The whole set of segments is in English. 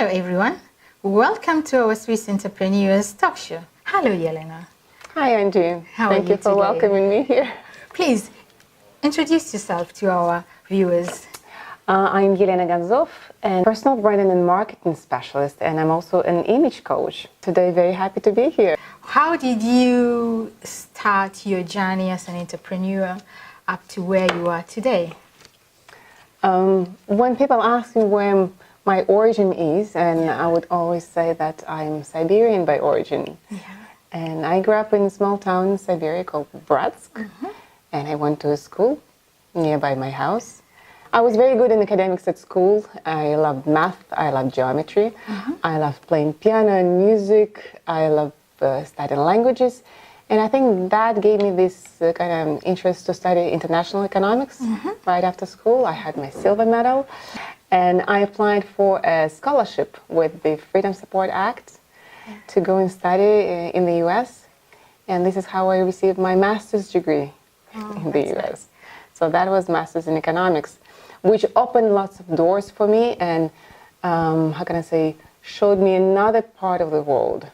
everyone. Welcome to our Swiss Entrepreneurs Talk Show. Hello, Yelena. Hi, Angie. Thank you for welcoming me here. Please introduce yourself to our viewers. I'm Yelena Ganshof, and personal branding and marketing specialist, and I'm also an image coach. Today, very happy to be here. How did you start your journey as an entrepreneur up to where you are today? When people ask me where my origin is, and I would always say that I'm Siberian by origin. Yeah. And I grew up in a small town in Siberia called Bratsk, and I went to a school nearby my house. I was very good in academics at school. I loved math, I loved geometry, I loved playing piano and music, I loved studying languages. And I think that gave me this kind of interest to study international economics right after school. I had my silver medal, and I applied for a scholarship with the Freedom Support Act to go and study in the US. And this is how I received my master's degree in the US. Nice. So that was master's in economics, which opened lots of doors for me and, how can I say, showed me another part of the world.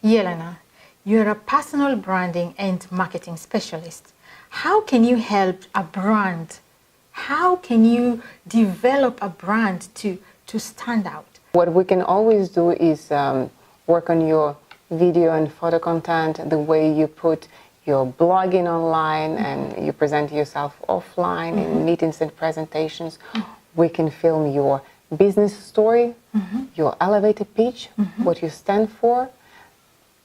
Yelena, you're a personal branding and marketing specialist. How can you help a brand? How can you develop a brand to stand out? What we can always do is work on your video and photo content, the way you put your blogging online and you present yourself offline in meetings and presentations. We can film your business story, your elevator pitch, what you stand for.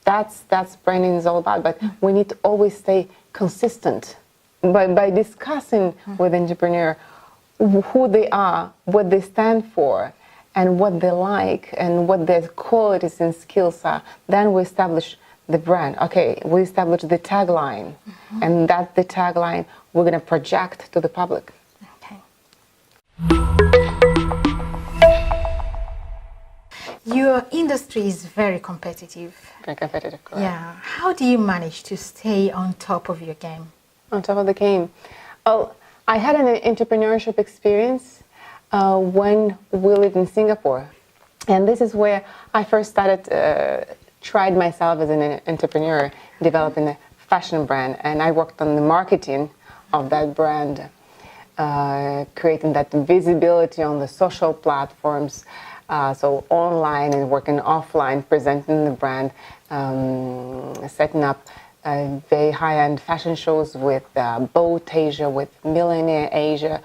That's branding is all about, but we need to always stay consistent by discussing with entrepreneur who they are, what they stand for, and what they like, and what their qualities and skills are. Then we establish the brand. Okay, we establish the tagline, and that's the tagline we're going to project to the public. Okay. Your industry is very competitive. Very competitive, correct. Yeah. How do you manage to stay on top of your game? On top of the game. Oh, I had an entrepreneurship experience when we lived in Singapore. And this is where I first tried myself as an entrepreneur, developing a fashion brand. And I worked on the marketing of that brand, creating that visibility on the social platforms, so online and working offline, presenting the brand, setting up very high-end fashion shows with Boat Asia, with Millionaire Asia,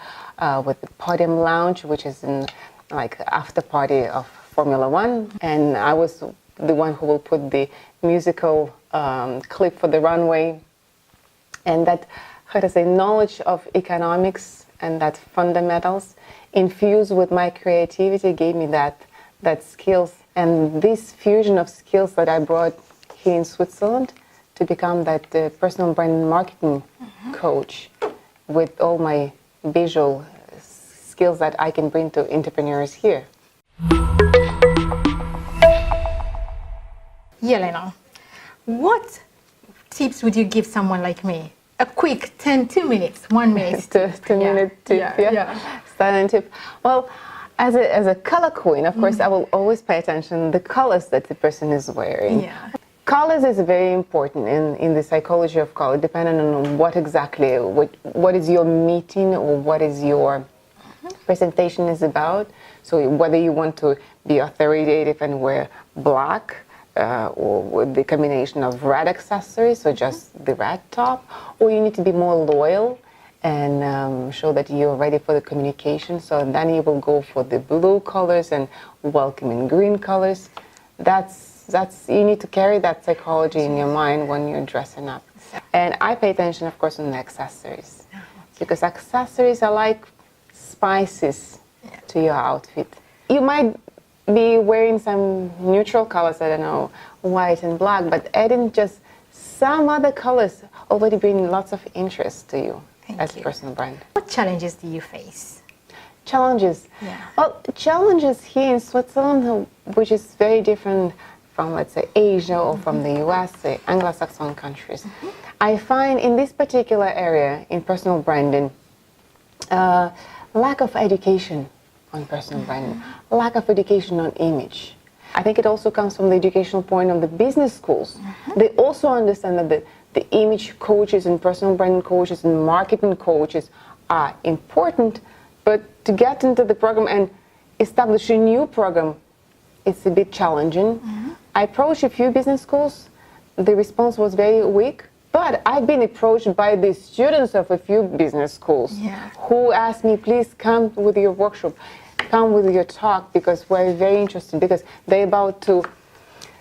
with the Podium Lounge, which is in like after party of Formula One. And I was the one who will put the musical clip for the runway. And that, how to say, knowledge of economics and that fundamentals infused with my creativity gave me that skills. And this fusion of skills that I brought here in Switzerland to become that personal brand and marketing coach with all my visual skills that I can bring to entrepreneurs here. Yelena, what tips would you give someone like me? A quick 2 minutes, 1 minute. two minute tip, yeah. Silent tip. Well, as a color queen, of course, I will always pay attention to the colors that the person is wearing. Yeah. Colors is very important in the psychology of color, depending on what exactly, what is your meeting or what is your presentation is about. So whether you want to be authoritative and wear black, or with the combination of red accessories, so just the red top, or you need to be more loyal and show that you're ready for the communication. So then you will go for the blue colors and welcoming green colors. You need to carry that psychology in your mind when you're dressing up. And I pay attention, of course, on the accessories, because accessories are like spices to your outfit. You might be wearing some neutral colors, I don't know, white and black, but adding just some other colors already bring lots of interest to you as a personal brand. What challenges do you face? Challenges? Yeah. Well, challenges here in Switzerland, which is very different from, let's say, Asia or from the US, the Anglo-Saxon countries. I find in this particular area, in personal branding, lack of education on personal branding, lack of education on image. I think it also comes from the educational point of the business schools. They also understand that the image coaches and personal branding coaches and marketing coaches are important, but to get into the program and establish a new program, it's a bit challenging. I approached a few business schools. The response was very weak, but I've been approached by the students of a few business schools who asked me, please come with your workshop, come with your talk, because we're very interested, because they're about to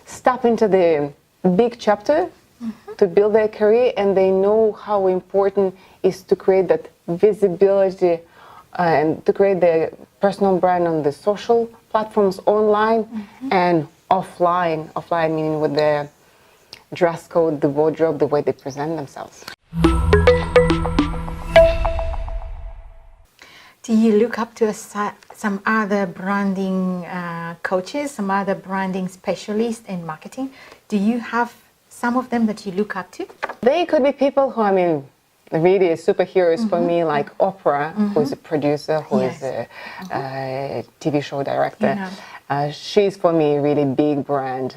step into the big chapter to build their career, and they know how important it is to create that visibility and to create their personal brand on the social platforms online and offline. Offline meaning with their dress code, the wardrobe, the way they present themselves. Do you look up to some other branding coaches, some other branding specialists in marketing? Do you have some of them that you look up to? They could be people who, I mean, really superheroes for me, like Oprah, who is a producer, who is a TV show director. She's for me a really big brand.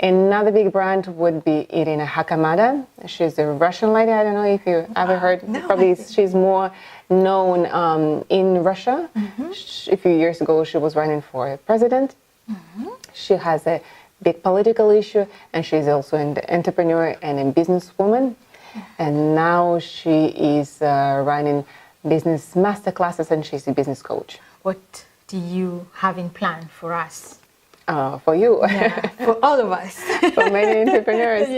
Another big brand would be Yelena Ganshof. She's a Russian lady. I don't know if you ever heard. No, probably she's more known in Russia. A few years ago, she was running for president. She has a big political issue, and she's also an entrepreneur and a businesswoman. And now she is running business masterclasses, and she's a business coach. What do you have in plan for us? For you. For all of us. For many entrepreneurs.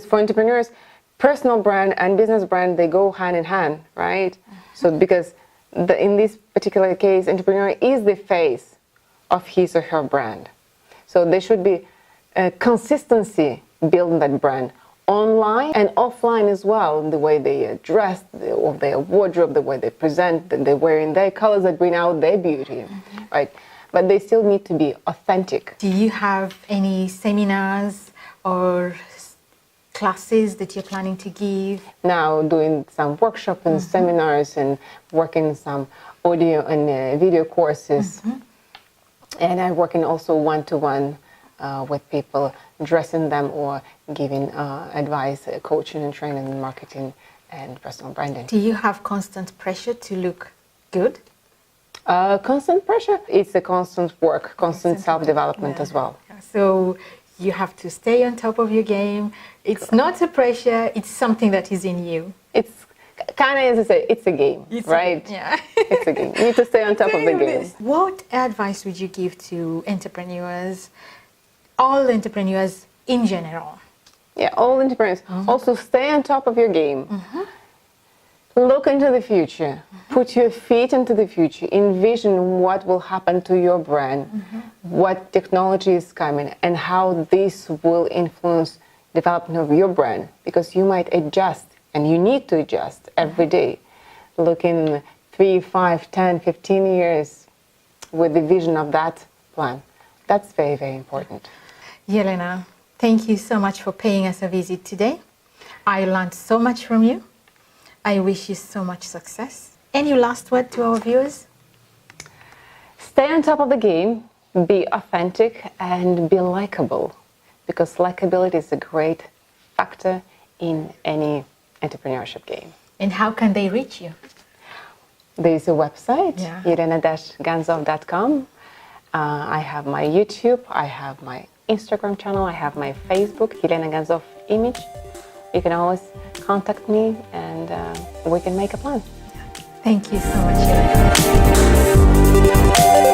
For entrepreneurs, personal brand and business brand, they go hand in hand, right? So because in this particular case, entrepreneur is the face of his or her brand. So there should be consistency building that brand online and offline as well, the way they dress, or their wardrobe, the way they present, they're wearing their colors that bring out their beauty, right? But they still need to be authentic. Do you have any seminars or classes that you're planning to give? Now doing some workshops and seminars and working some audio and video courses. And I'm working also one-to-one with people, dressing them or giving advice, coaching and training in marketing and personal branding. Do you have constant pressure to look good? Constant pressure? It's a constant work, constant self-development as well. So you have to stay on top of your game. It's not a pressure, it's something that is in you. It's kind of, as I say, it's a game, right? It's a game. You need to stay on top of the game. What advice would you give to entrepreneurs, all entrepreneurs in general? Yeah, all entrepreneurs. Also, stay on top of your game. Look into the future. Put your feet into the future. Envision what will happen to your brand, what technology is coming, and how this will influence development of your brand. Because you might adjust, and you need to adjust every day. Look in 3, 5, 10, 15 years with the vision of that plan. That's very, very important. Yelena, thank you so much for paying us a visit today. I learned so much from you. I wish you so much success. Any last word to our viewers? Stay on top of the game, be authentic, and be likable, because likability is a great factor in any entrepreneurship game. And how can they reach you? There is a website, Yelena-Ganshof.com. I have my YouTube, I have my Instagram channel, I have my Facebook, Yelena Ganshof Image. You can always contact me and we can make a plan. Thank you so much, Yelena.